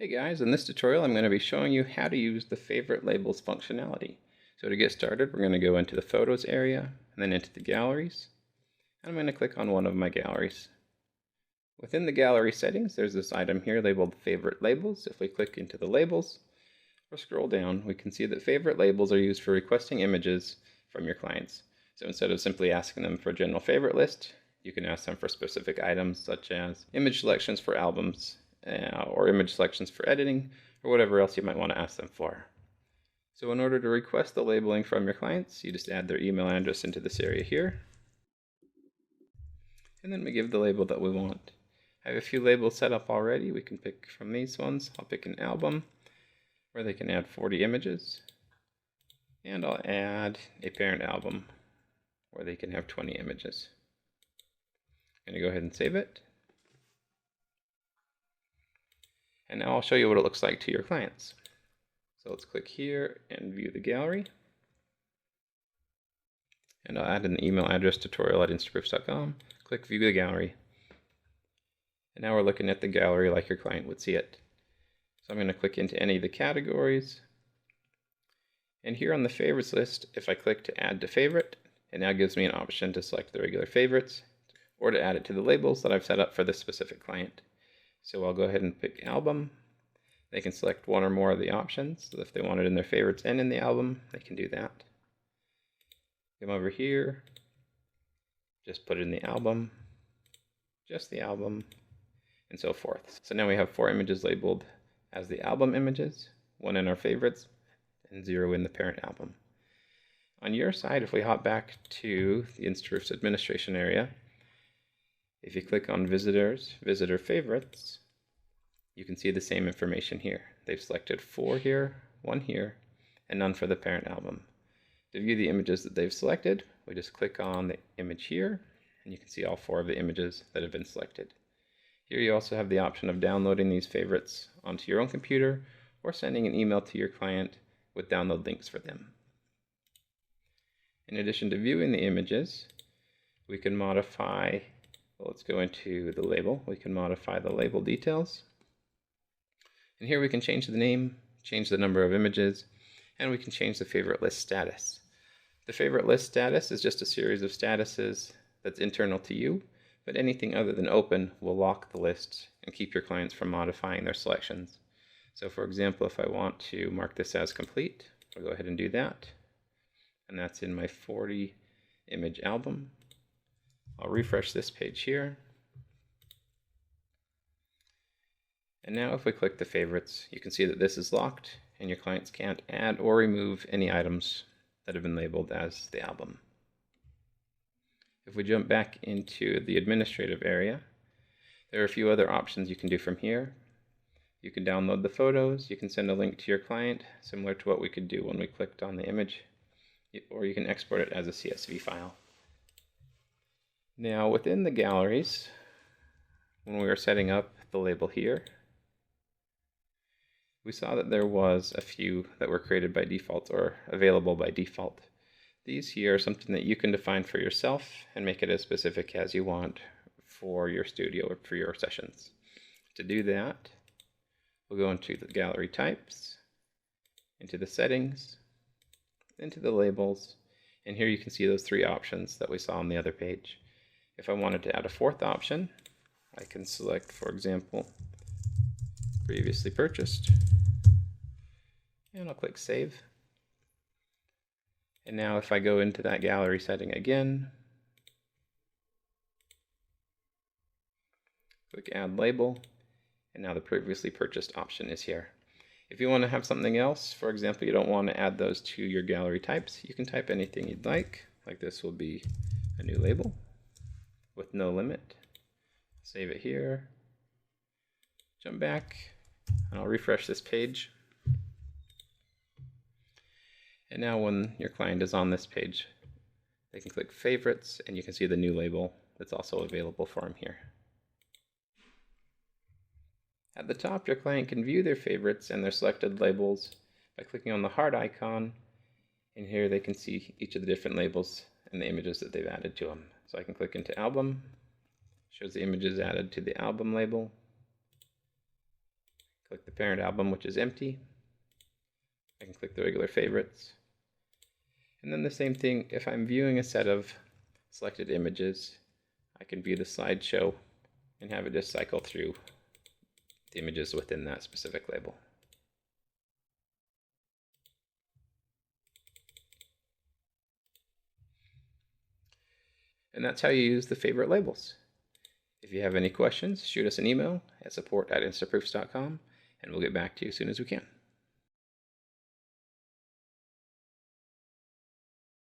Hey guys, in this tutorial I'm going to be showing you how to use the favorite labels functionality. So to get started, we're going to go into the photos area and then into the galleries. And I'm going to click on one of my galleries. Within the gallery settings, there's this item here labeled favorite labels. If we click into the labels or scroll down, we can see that favorite labels are used for requesting images from your clients. So instead of simply asking them for a general favorite list, you can ask them for specific items such as image selections for albums, or image selections for editing, or whatever else you might want to ask them for. So in order to request the labeling from your clients, you just add their email address into this area here, and then we give the label that we want. I have a few labels set up already. We can pick from these ones. I'll pick an album where they can add 40 images, and I'll add a parent album where they can have 20 images. I'm going to go ahead and save it. And now I'll show you what it looks like to your clients. So let's click here and view the gallery. And I'll add an email address, tutorial@instaproofs.com. Click view the gallery. And now we're looking at the gallery like your client would see it. So I'm going to click into any of the categories. And here on the favorites list, if I click to add to favorite, it now gives me an option to select the regular favorites or to add it to the labels that I've set up for this specific client. So I'll go ahead and pick album. They can select one or more of the options. So if they want it in their favorites and in the album, they can do that. Come over here, just put it in the album, just the album, and so forth. So now we have 4 images labeled as the album images, 1 in our favorites, and 0 in the parent album. On your side, if we hop back to the Instaproofs administration area, if you click on Visitors, Visitor Favorites, you can see the same information here. They've selected 4 here, 1 here, and none for the parent album. To view the images that they've selected, we just click on the image here, and you can see all 4 of the images that have been selected. Here you also have the option of downloading these favorites onto your own computer or sending an email to your client with download links for them. In addition to viewing the images, we can modify, let's go into the label. We can modify the label details. And here we can change the name, change the number of images, and we can change the favorite list status. The favorite list status is just a series of statuses that's internal to you, but anything other than open will lock the list and keep your clients from modifying their selections. So for example, if I want to mark this as complete, I'll go ahead and do that. And that's in my 40 image album. I'll refresh this page here. And now if we click the favorites, you can see that this is locked and your clients can't add or remove any items that have been labeled as the album. If we jump back into the administrative area, there are a few other options you can do from here. You can download the photos, you can send a link to your client, similar to what we could do when we clicked on the image, or you can export it as a CSV file. Now within the galleries, when we were setting up the label here, we saw that there was a few that were created by default or available by default. These here are something that you can define for yourself and make it as specific as you want for your studio or for your sessions. To do that, we'll go into the gallery types, into the settings, into the labels, and here you can see those 3 options that we saw on the other page. If I wanted to add a 4th option, I can select, for example, previously purchased, and I'll click Save. And now if I go into that gallery setting again, click Add Label, and now the previously purchased option is here. If you want to have something else, for example, you don't want to add those to your gallery types, you can type anything you'd like this will be a new label with no limit. Save it here, jump back, and I'll refresh this page. And now when your client is on this page, they can click Favorites, and you can see the new label that's also available for them here. At the top, your client can view their favorites and their selected labels by clicking on the heart icon, and here they can see each of the different labels and the images that they've added to them. So I can click into Album, shows the images added to the album label. Click the parent album, which is empty. I can click the regular favorites. And then the same thing, if I'm viewing a set of selected images, I can view the slideshow and have it just cycle through the images within that specific label. And that's how you use the favorite labels. If you have any questions, shoot us an email at support@instaproofs.com, and we'll get back to you as soon as we can.